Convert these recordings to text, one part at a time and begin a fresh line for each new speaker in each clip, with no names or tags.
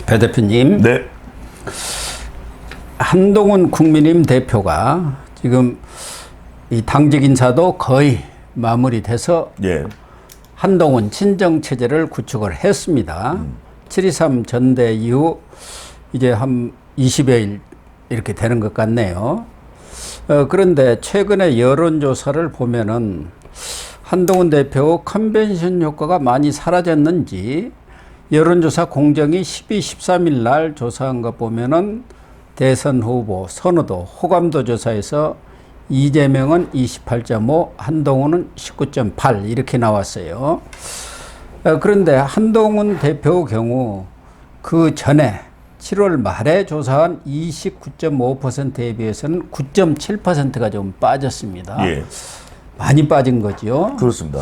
배 대표님,
네.
한동훈 국민의힘 대표가 지금 이 당직 인사도 거의 마무리돼서
예.
한동훈 친정체제를 구축을 했습니다. 7.23 전대 이후 이제 한 20여일 이렇게 되는 것 같네요. 그런데 최근에 여론조사를 보면은 한동훈 대표 컨벤션 효과가 많이 사라졌는지 여론조사 공정위 12, 13일 날 조사한 거 보면은 대선 후보 선호도, 호감도 조사에서 이재명은 28.5, 한동훈은 19.8 이렇게 나왔어요. 그런데 한동훈 대표 경우 그 전에 7월 말에 조사한 29.5%에 비해서는 9.7%가 좀 빠졌습니다.
예.
많이 빠진 거죠.
그렇습니다.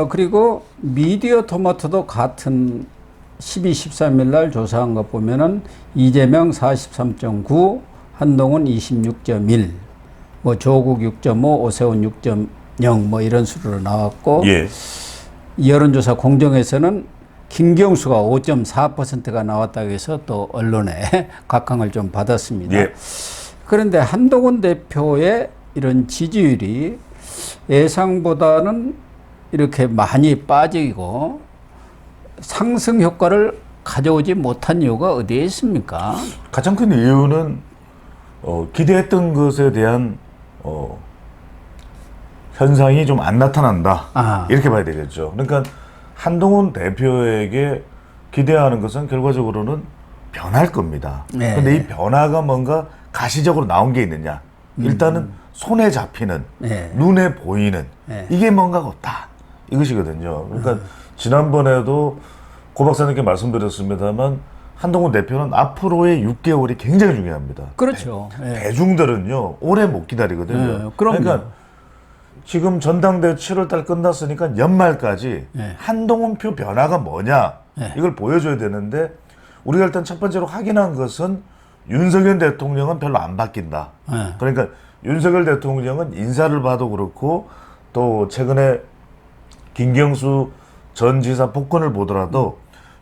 그리고 미디어 토마토도 같은 12, 13일 날 조사한 거 보면은 이재명 43.9, 한동훈 26.1, 뭐 조국 6.5, 오세훈 6.0 뭐 이런 수로 나왔고,
예.
여론조사 공정에서는 김경수가 5.4%가 나왔다고 해서 또 언론에 각광을 좀 받았습니다.
예.
그런데 한동훈 대표의 이런 지지율이 예상보다는 이렇게 많이 빠지고 상승 효과를 가져오지 못한 이유가 어디에 있습니까?
가장 큰 이유는 기대했던 것에 대한 현상이 좀 안 나타난다. 이렇게 봐야 되겠죠. 그러니까 한동훈 대표에게 기대하는 것은 결과적으로는 변할 겁니다.
네.
근데 이 변화가 뭔가 가시적으로 나온 게 있느냐. 일단은 손에 잡히는,
네.
눈에 보이는,
네.
이게 뭔가가 없다. 이것이거든요. 그러니까 지난번에도 고 박사님께 말씀드렸습니다만 한동훈 대표는 앞으로의 6개월이 굉장히 중요합니다.
그렇죠.
대중들은요, 오래 못 기다리거든요. 그러니까 지금 전당대 7월달 끝났으니까 연말까지 한동훈표 변화가 뭐냐, 이걸 보여줘야 되는데 우리가 일단 첫 번째로 확인한 것은 윤석열 대통령은 별로 안 바뀐다. 그러니까 윤석열 대통령은 인사를 봐도 그렇고 또 최근에 김경수 전 지사 복권을 보더라도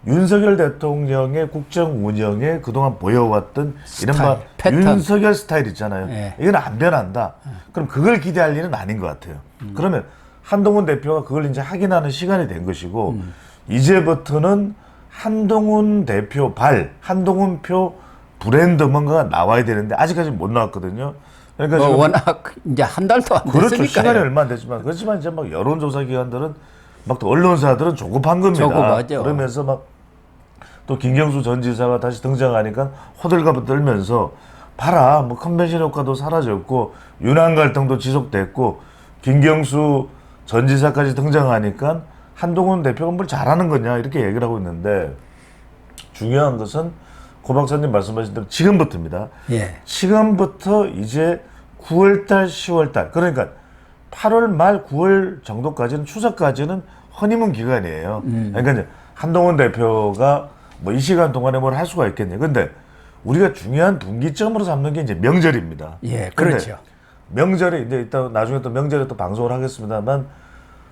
윤석열 대통령의 국정 운영에 그동안 보여왔던 이른바 윤석열 스타일 있잖아요. 이건 안 변한다. 그럼 그걸 기대할 일은 아닌 것 같아요. 그러면 한동훈 대표가 그걸 이제 확인하는 시간이 된 것이고 이제부터는 한동훈 대표 한동훈표 브랜드 뭔가가 나와야 되는데 아직까지 못 나왔거든요. 그러니까 지금
워낙 이제 한 달도 안 됐으니까요.
그렇죠. 시간이 얼마 안 됐지만 그렇지만 이제 막 여론조사 기관들은 막 또 언론사들은 조급한 겁니다.
조급하죠.
그러면서 막 또 김경수 전 지사가 다시 등장하니까 호들갑을 떨면서 봐라, 뭐 컨벤션 효과도 사라졌고 윤한 갈등도 지속됐고 김경수 전 지사까지 등장하니까 한동훈 대표가 뭘 잘하는 거냐 이렇게 얘기를 하고 있는데 중요한 것은 고 박사님 말씀하신 대로 지금부터입니다. 지금부터 이제 9월달, 10월달 그러니까 8월 말 9월 정도까지는 추석까지는 허니문 기간이에요. 그러니까 이제 한동훈 대표가 뭐 이 시간 동안에 뭘 할 수가 있겠냐. 근데 우리가 중요한 분기점으로 삼는 게 이제 명절입니다.
그렇죠.
명절에 이제 이따 나중에 또 명절에 또 방송을 하겠습니다만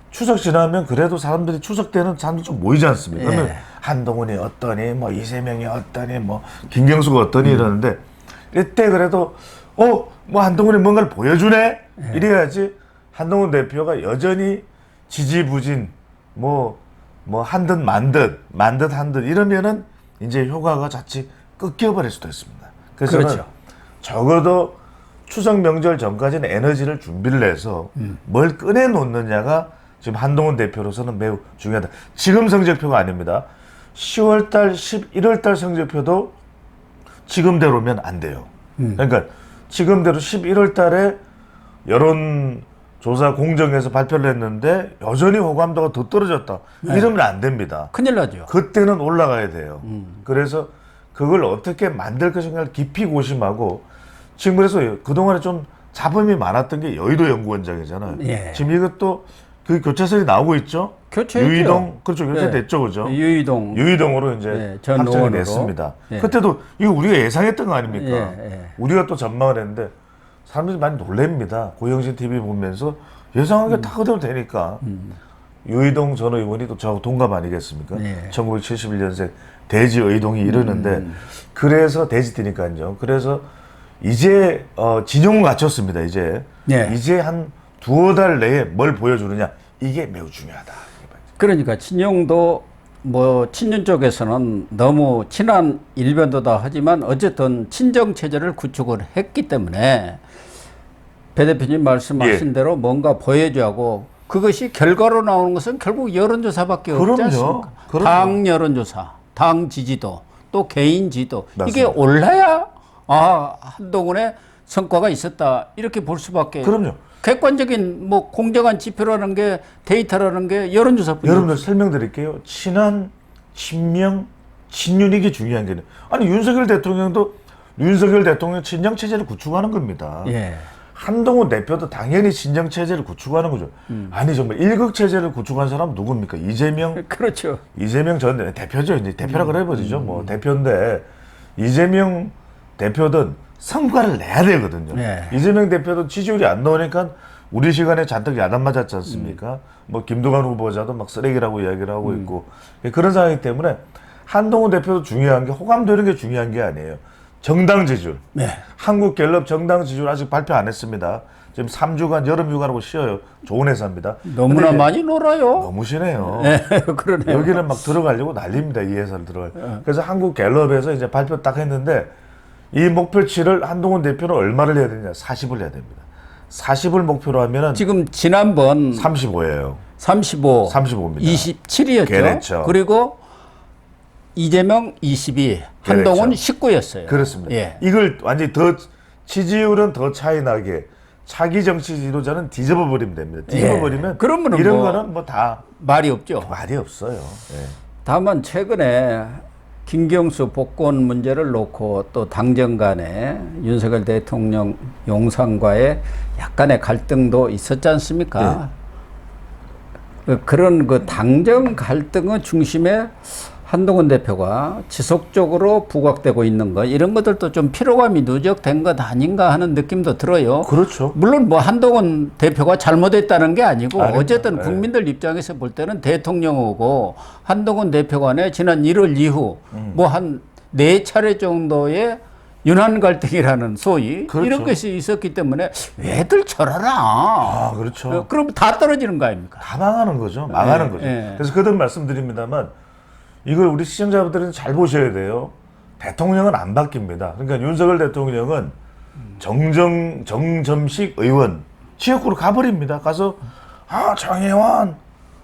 추석 지나면 그래도 사람들이 추석 때는 사람들이 좀 모이지 않습니까? 그러면 한동훈이 어떠니, 뭐 이재명이 어떠니, 뭐 김경수가 어떠니 이러는데 이때 그래도 뭐 한동훈이 뭔가를 보여주네 이래야지 한동훈 대표가 여전히 지지부진 뭐 한 듯 만 듯 한 듯 이러면은 이제 효과가 자칫 꺾여버릴 수도 있습니다. 그래서
그렇죠.
적어도 추석 명절 전까지는 에너지를 준비를 해서 뭘 꺼내 놓느냐가 지금 한동훈 대표로서는 매우 중요하다. 지금 성적표가 아닙니다. 10월달, 11월달 성적표도 지금대로면 안 돼요. 그러니까 지금대로 11월달에 여론조사 공정에서 발표를 했는데 여전히 호감도가 더 떨어졌다. 이러면 안 됩니다.
큰일 나죠.
그때는 올라가야 돼요. 그래서 그걸 어떻게 만들 것인가를 깊이 고심하고 지금 그래서 그동안에 좀 잡음이 많았던 게 여의도 연구원장이잖아요. 지금 이것도 그 교체설이 나오고 있죠.
교체했죠.
유이동 그렇죠. 교체됐죠, 그죠? 유이동으로 이제
전
확정이
의원으로.
됐습니다. 그때도 이거 우리가 예상했던 거 아닙니까? 우리가 또 전망을 했는데 사람들이 많이 놀랍니다. 고영신 TV 보면서 예상한 게 다 그대로 되니까 유이동 전 의원이 또 저하고 동갑 아니겠습니까?
네.
1971년생 대지 의동이 이러는데 그래서 대지 뛰니까요. 그래서 이제 진영을 갖췄습니다. 이제
네.
이제 한 두어 달 내에 뭘 보여주느냐 이게 매우 중요하다.
그러니까 친윤도 뭐 친윤 쪽에서는 너무 친한 일변도다 하지만 어쨌든 친정 체제를 구축을 했기 때문에 배 대표님 말씀하신
예.
대로 뭔가 보여주고 그것이 결과로 나오는 것은 결국 여론조사밖에 없지
그럼요.
않습니까?
그럼요.
당 여론조사, 당 지지도, 또 개인 지도
맞습니다.
이게 올라야 한동훈의 성과가 있었다 이렇게 볼 수밖에.
그럼요.
객관적인 뭐 공정한 지표라는 게 데이터라는 게 여론조사뿐이에요.
여러분들 설명드릴게요. 친한, 친명, 친윤 이게 중요한 게 아니 윤석열 대통령도 윤석열 대통령 친정 체제를 구축하는 겁니다.
예.
한동훈 대표도 당연히 친정 체제를 구축하는 거죠. 아니 정말 일극 체제를 구축한 사람 누굽니까? 이재명.
그렇죠.
이재명 전 대표죠. 이제 대표라 그래 보시죠. 뭐 대표인데 이재명 대표든 성과를 내야 되거든요.
네.
이재명 대표도 지지율이 안 나오니까 우리 시간에 잔뜩 야단 맞았지 않습니까? 뭐 김두관 후보자도 막 쓰레기라고 이야기를 하고 있고 그런 상황이기 때문에 한동훈 대표도 중요한 게 호감되는 게 중요한 게 아니에요. 정당 지지율.
네.
한국갤럽 정당 지지율 아직 발표 안 했습니다. 지금 3주간 여름 휴가라고 쉬어요. 좋은 회사입니다.
너무나 많이 놀아요.
너무 쉬네요.
네, 그러네요.
여기는 막 들어가려고 난립니다. 이 회사를 들어갈. 그래서 한국갤럽에서 이제 발표 딱 했는데 이 목표치를 한동훈 대표는 얼마를 해야 되냐? 40을 해야 됩니다. 40을 목표로 하면은
지금 지난번
35예요.
35,
35입니다.
27이었죠.
그렇죠.
그리고 이재명 22, 한동훈 19였어요.
그렇습니다.
예.
이걸 완전히 더 지지율은 더 차이 나게 차기 정치 지도자는 뒤집어 버리면 됩니다. 뒤집어 버리면
그러면은
이런
뭐
거는 뭐 다
말이 없죠.
말이 없어요. 예.
다만 최근에 김경수 복권 문제를 놓고 또 당정 간에 윤석열 대통령 용산과의 약간의 갈등도 있었지 않습니까? 그런 그 당정 갈등의 중심에 한동훈 대표가 지속적으로 부각되고 있는 것 이런 것들도 좀 피로감이 누적된 것 아닌가 하는 느낌도 들어요.
그렇죠.
물론 뭐 한동훈 대표가 잘못했다는 게 아니고
아닙니다.
어쨌든 국민들 입장에서 볼 때는 대통령하고 한동훈 대표 간에 지난 1월 이후 뭐 한 4차례 정도의 윤한 갈등이라는 소위
그렇죠.
이런 것이 있었기 때문에 왜들 저러나.
아, 그렇죠.
그럼 다 떨어지는 거 아닙니까?
다 망하는 거죠. 망하는 거죠.
예.
그래서 거듭 말씀드립니다만 이걸 우리 시청자분들은 잘 보셔야 돼요. 대통령은 안 바뀝니다. 그러니까 윤석열 대통령은 정점식 의원 지역구로 가버립니다. 가서 장혜원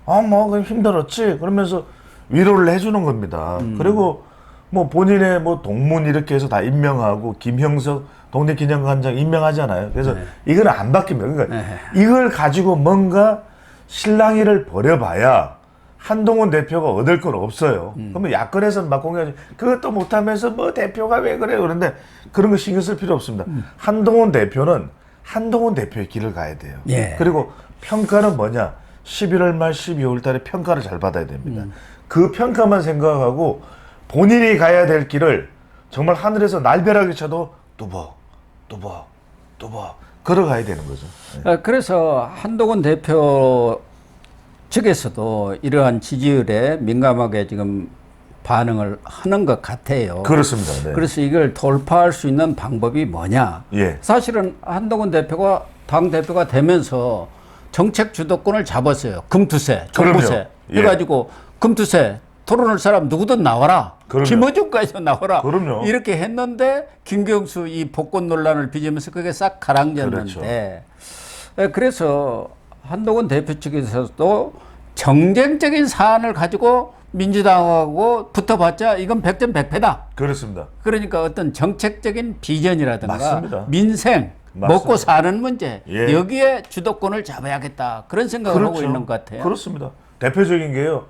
뭐 힘들었지 그러면서 위로를 해주는 겁니다. 그리고 뭐 본인의 뭐 동문 이렇게 해서 다 임명하고 김형석 독립기념관장 임명하잖아요. 그래서 이건 안 바뀝니다. 그러니까 이걸 가지고 뭔가 실랑이를 벌여봐야 한동훈 대표가 얻을 건 없어요. 그러면 야권에서는 막 공개하지 그것도 못하면서 뭐 대표가 왜 그래요 그런데 그런 거 신경 쓸 필요 없습니다. 한동훈 대표는 한동훈 대표의 길을 가야 돼요.
예.
그리고 평가는 뭐냐 11월 말 12월 달에 평가를 잘 받아야 됩니다. 그 평가만 생각하고 본인이 가야 될 길을 정말 하늘에서 날벼락이 쳐도 뚜벅 걸어가야 되는 거죠.
그래서 한동훈 대표 측에서도 이러한 지지율에 민감하게 지금 반응을 하는 것 같아요.
그렇습니다. 네.
그래서 이걸 돌파할 수 있는 방법이 뭐냐?
예.
사실은 한동훈 대표가 당 대표가 되면서 정책 주도권을 잡았어요. 금투세, 종부세
그럼요. 예.
해가지고 금투세 토론할 사람 누구든 나와라.
그럼요.
김어준까지 나와라.
그럼요.
이렇게 했는데 김경수 이 복권 논란을 빚으면서 그게 싹 가라앉았는데 그래서 한동훈 대표 측에서도 정쟁적인 사안을 가지고 민주당하고 붙어봤자 이건 100점 100패다.
그렇습니다.
그러니까 어떤 정책적인 비전이라든가
맞습니다.
민생,
맞습니다.
먹고 사는 문제
예.
여기에 주도권을 잡아야겠다. 그런 생각을 하고 있는 것 같아요.
그렇습니다. 대표적인 게요.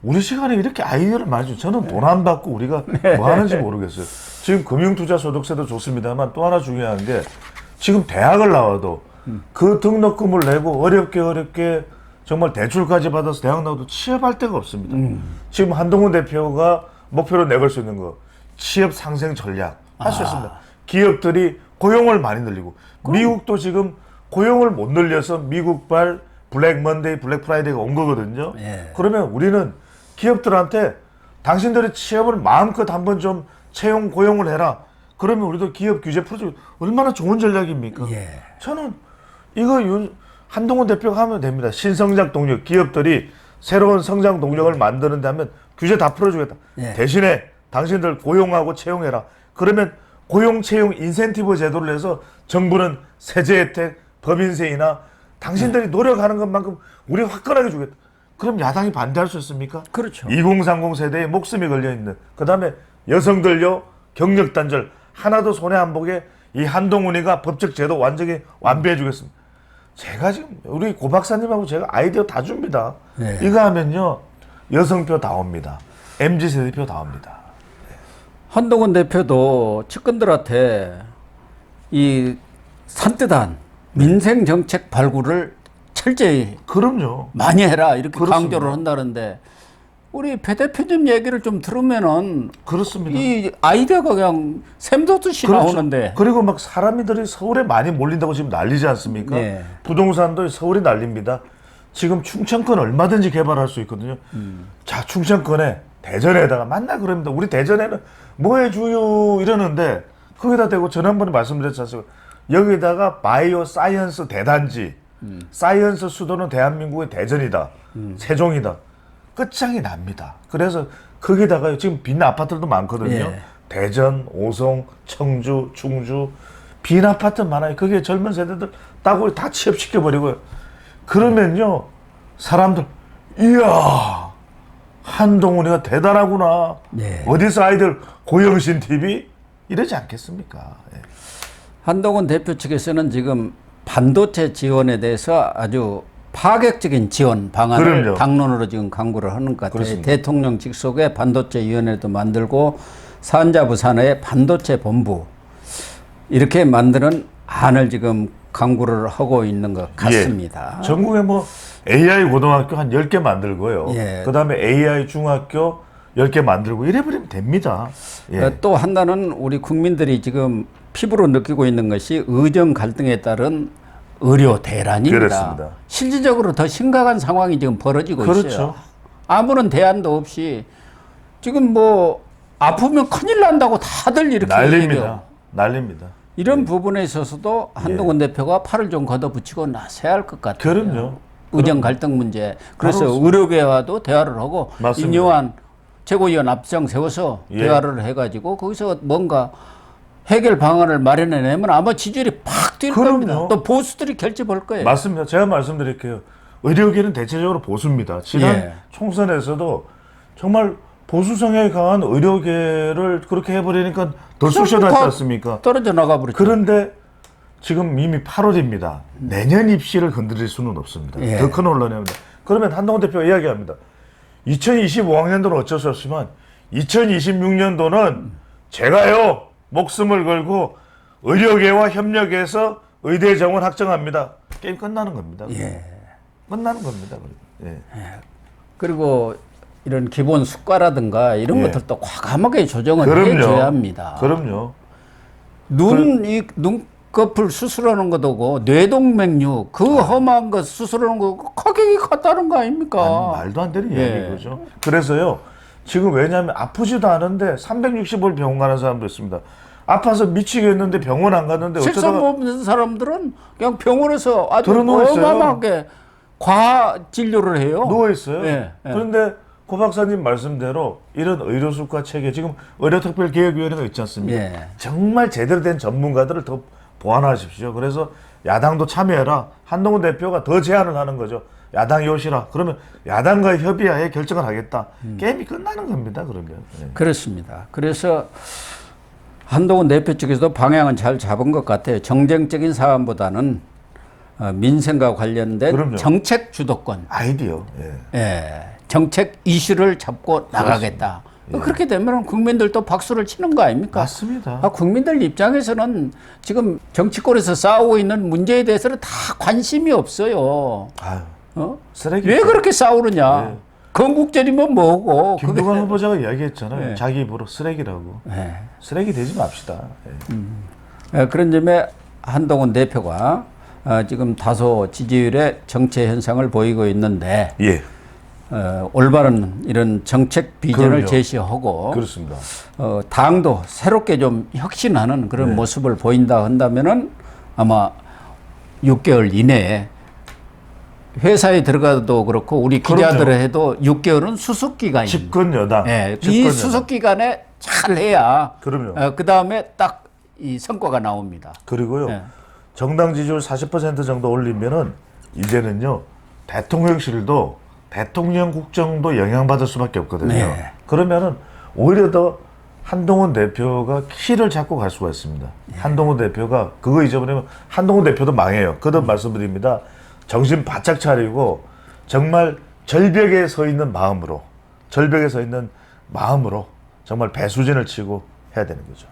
우리 시간에 이렇게 아이디어를 많이 줘. 저는 돈 안 받고 우리가 뭐 하는지 모르겠어요. 지금 금융투자소득세도 좋습니다만 또 하나 중요한 게 지금 대학을 나와도 그 등록금을 내고 어렵게 정말 대출까지 받아서 대학 나와도 취업할 데가 없습니다. 지금 한동훈 대표가 목표로 내걸 수 있는 거 취업 상생 전략 할 수 있습니다. 기업들이 고용을 많이 늘리고 미국도 지금 고용을 못 늘려서 미국발 블랙 먼데이, 블랙 프라이데이가 온 거거든요.
예.
그러면 우리는 기업들한테 당신들의 취업을 마음껏 한번 좀 채용 고용을 해라. 그러면 우리도 기업 규제 풀어주고 얼마나 좋은 전략입니까?
예.
저는 이거 한동훈 대표가 하면 됩니다. 신성장 동력, 기업들이 새로운 성장 동력을 만드는데 하면 규제 다 풀어주겠다.
예.
대신에 당신들 고용하고 채용해라. 그러면 고용 채용 인센티브 제도를 해서 정부는 세제 혜택, 법인세이나 당신들이 노력하는 것만큼 우리 화끈하게 주겠다. 그럼 야당이 반대할 수 있습니까?
그렇죠.
2030 세대의 목숨이 걸려있는, 그 다음에 여성들요, 경력 단절, 하나도 손해 안 보게 이 한동훈이가 법적 제도 완전히 완비해 주겠습니다. 제가 지금 우리 고 박사님하고 제가 아이디어 다 줍니다.
네.
이거 하면요, 여성표 다 옵니다. MZ세대표 다 옵니다.
한동훈 대표도 측근들한테 이 산뜻한 민생 정책 발굴을 철저히
그럼요.
많이 해라 이렇게
그렇습니다.
강조를 한다는데 우리 배 대표님 얘기를 좀 들으면은
그렇습니다.
이 아이디어가 그냥 샘솟듯이
그렇죠.
나오는데
그리고 막 사람들이 서울에 많이 몰린다고 지금 난리지 않습니까?
네.
부동산도 서울이 난립니다. 지금 충청권 얼마든지 개발할 수 있거든요. 자, 충청권에 대전에다가 만나 그럽니다. 우리 대전에는 뭐 해주요 이러는데 거기다 대고 지난번에 말씀드렸지 않습니까? 여기다가 바이오 사이언스 대단지, 사이언스 수도는 대한민국의 대전이다, 세종이다. 끝장이 납니다. 그래서 거기다가 지금 빈 아파트도 많거든요.
예.
대전, 오송, 청주, 충주 빈 아파트 많아요. 거기에 젊은 세대들 따고 다 취업시켜버리고요. 그러면요, 사람들 이야, 한동훈이가 대단하구나.
네.
어디서 아이들 고영신 TV 이러지 않겠습니까? 예.
한동훈 대표 측에서는 지금 반도체 지원에 대해서 아주 파격적인 지원 방안을
그럼요.
당론으로 지금 강구를 하는 것 같아요.
그렇습니다.
대통령 직속의 반도체위원회도 만들고 산자부 산하의 반도체 본부 이렇게 만드는 안을 지금 강구를 하고 있는 것 같습니다.
예. 전국에 뭐 AI 고등학교 한 10개 만들고요.
예.
그 다음에 AI 중학교 10개 만들고 이래버리면 됩니다. 예.
또 하나는 우리 국민들이 지금 피부로 느끼고 있는 것이 의정 갈등에 따른 의료 대란입니다.
그렇습니다.
실질적으로 더 심각한 상황이 지금 벌어지고
그렇죠.
있어요. 아무런 대안도 없이 지금 뭐 아프면 큰일 난다고 다들 이렇게 얘기해요.
난립니다. 난립니다.
이런 부분에 있어서도 한동훈 대표가 팔을 좀 걷어붙이고 나서야 할 것 같아요.
그럼요.
의정 갈등 문제. 그래서
바로
의료계와도 대화를 하고
맞습니다.
임요한 최고위원 앞장 세워서
예.
대화를 해가지고 거기서 뭔가 해결 방안을 마련해내면 아마 지지율이 팍 뛸 겁니다. 또 보수들이 결집할 거예요.
맞습니다. 제가 말씀드릴게요. 의료계는 대체적으로 보수입니다. 지난
예.
총선에서도 정말 보수 성향이 강한 의료계를 그렇게 해버리니까 더 쑤셔놨지 않습니까?
떨어져 나가버렸죠.
그런데 지금 이미 8월입니다. 내년 입시를 건드릴 수는 없습니다.
예.
더 큰 혼란이 합니다. 그러면 한동훈 대표가 이야기합니다. 2025학년도는 어쩔 수 없지만 2026년도는 제가요 목숨을 걸고 의료계와 협력해서 의대 정원 확정합니다. 게임 끝나는 겁니다.
예.
끝나는 겁니다. 예.
그리고 이런 기본 수가라든가 이런
예.
것들도 과감하게 조정을
그럼요.
해줘야 합니다.
그럼요.
이 눈꺼풀 수술하는 것도고 뇌동맥류 그 험한 거 수술하는 거 가격이 같다는 거 아닙니까?
아니, 말도 안 되는
예.
이야기죠. 그래서요. 지금 왜냐하면 아프지도 않은데 360일 병원 가는 사람도 있습니다. 아파서 미치겠는데 병원 안 갔는데
실상
어쩌다가
없는 사람들은 그냥 병원에서 아주
들어 누워 있어요.
어마어마하게 과하 진료를 해요.
누워 있어요.
예, 예.
그런데 고 박사님 말씀대로 이런 의료수가 체계 지금 의료특별기획위원회가 있지 않습니까?
예.
정말 제대로 된 전문가들을 더 보완하십시오. 그래서 야당도 참여해라. 한동훈 대표가 더 제안을 하는 거죠. 야당이 오시라. 그러면 야당과의 협의하에 결정을 하겠다. 게임이 끝나는 겁니다. 그러면. 예.
그렇습니다. 그래서 한동훈 대표 측에서도 방향은 잘 잡은 것 같아요. 정쟁적인 사안보다는 민생과 관련된
그럼요.
정책 주도권,
아이디어. 예.
예, 정책 이슈를 잡고 나가겠다. 그렇게 되면 국민들도 박수를 치는 거 아닙니까?
맞습니다.
국민들 입장에서는 지금 정치권에서 싸우고 있는 문제에 대해서는 다 관심이 없어요.
아유,
어?
쓰레기.
왜 그렇게 싸우느냐?
예.
건국절이면 뭐고?
김두관 후보자가 이야기했잖아요.
예.
자기 입으로 쓰레기라고. 쓰레기 되지 맙시다. 예.
그런 점에 한동훈 대표가 지금 다소 지지율의 정체 현상을 보이고 있는데
예.
올바른 이런 정책 비전을
그럼요.
제시하고
그렇습니다.
당도 새롭게 좀 혁신하는 그런
네.
모습을 보인다 한다면은 아마 6개월 이내에 회사에 들어가도 그렇고 우리 기자들을
그럼요.
해도 6개월은 수습 기간입니다.
집권 여당.
네,
집권
이
여당.
수습 기간에 잘 해야
그럼요.
그 다음에 딱 이 성과가 나옵니다.
그리고요.
네.
정당 지지율 40% 정도 올리면은 이제는요. 대통령실도 대통령 국정도 영향받을 수밖에 없거든요.
네.
그러면은 오히려 더 한동훈 대표가 키를 잡고 갈 수가 있습니다. 한동훈 대표가 그거 잊어버리면 한동훈 대표도 망해요. 거듭 말씀드립니다. 정신 바짝 차리고 정말 절벽에 서 있는 마음으로 정말 배수진을 치고 해야 되는 거죠.